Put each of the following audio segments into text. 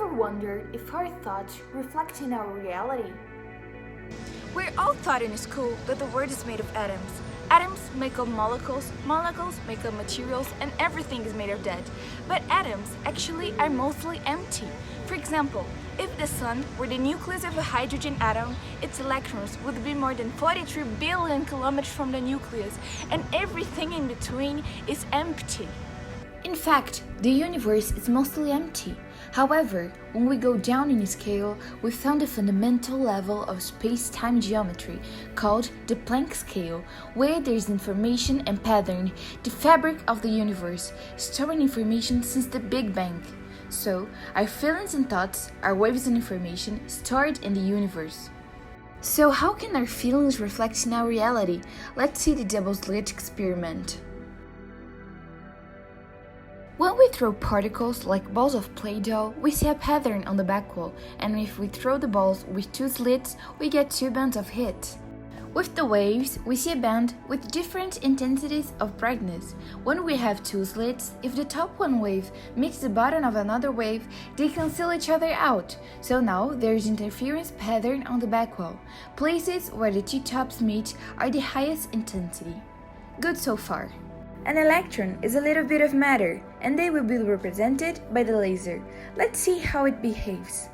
ever wondered if our thoughts reflect in our reality? We're all taught in school that the world is made of atoms. Atoms make up molecules, molecules make up materials, and everything is made of that. But atoms actually are mostly empty. For example, if the sun were the nucleus of a hydrogen atom, its electrons would be more than 43 billion kilometers from the nucleus, and everything in between is empty. In fact, the universe is mostly empty. However, when we go down in scale, we found a fundamental level of space-time geometry called the Planck Scale, where there is information and pattern, the fabric of the universe, storing information since the Big Bang. So, our feelings and thoughts are waves and information stored in the universe. So how can our feelings reflect in our reality? Let's see the double-slit experiment. When we throw particles like balls of Play-Doh, we see a pattern on the back wall, and if we throw the balls with two slits, we get two bands of heat. With the waves, we see a band with different intensities of brightness. When we have two slits, if the top one wave meets the bottom of another wave, they cancel each other out. So now there is interference pattern on the back wall. Places where the two tops meet are the highest intensity. Good so far. An electron is a little bit of matter, and they will be represented by the laser. Let's see how it behaves.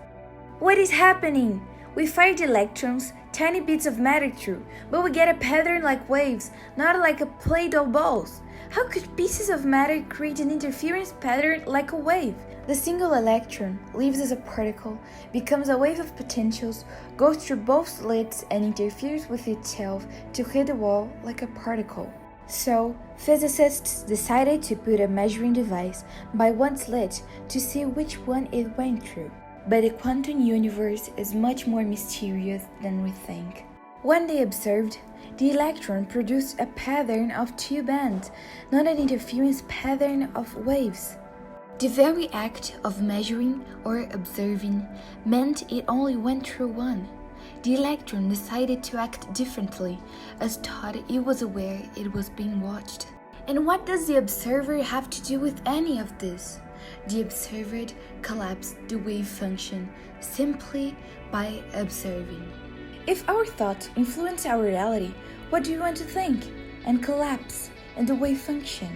What is happening? We fire the electrons, tiny bits of matter through, but we get a pattern like waves, not like a Play-Doh balls. How could pieces of matter create an interference pattern like a wave? The single electron leaves as a particle, becomes a wave of potentials, goes through both slits and interferes with itself to hit the wall like a particle. So, physicists decided to put a measuring device by one slit to see which one it went through. But the quantum universe is much more mysterious than we think. When they observed, the electron produced a pattern of two bands, not an interference pattern of waves. The very act of measuring or observing meant it only went through one. The electron decided to act differently, as thought it was aware it was being watched. And what does the observer have to do with any of this? The observer collapsed the wave function simply by observing. If our thoughts influence our reality, what do you want to think and collapse in the wave function?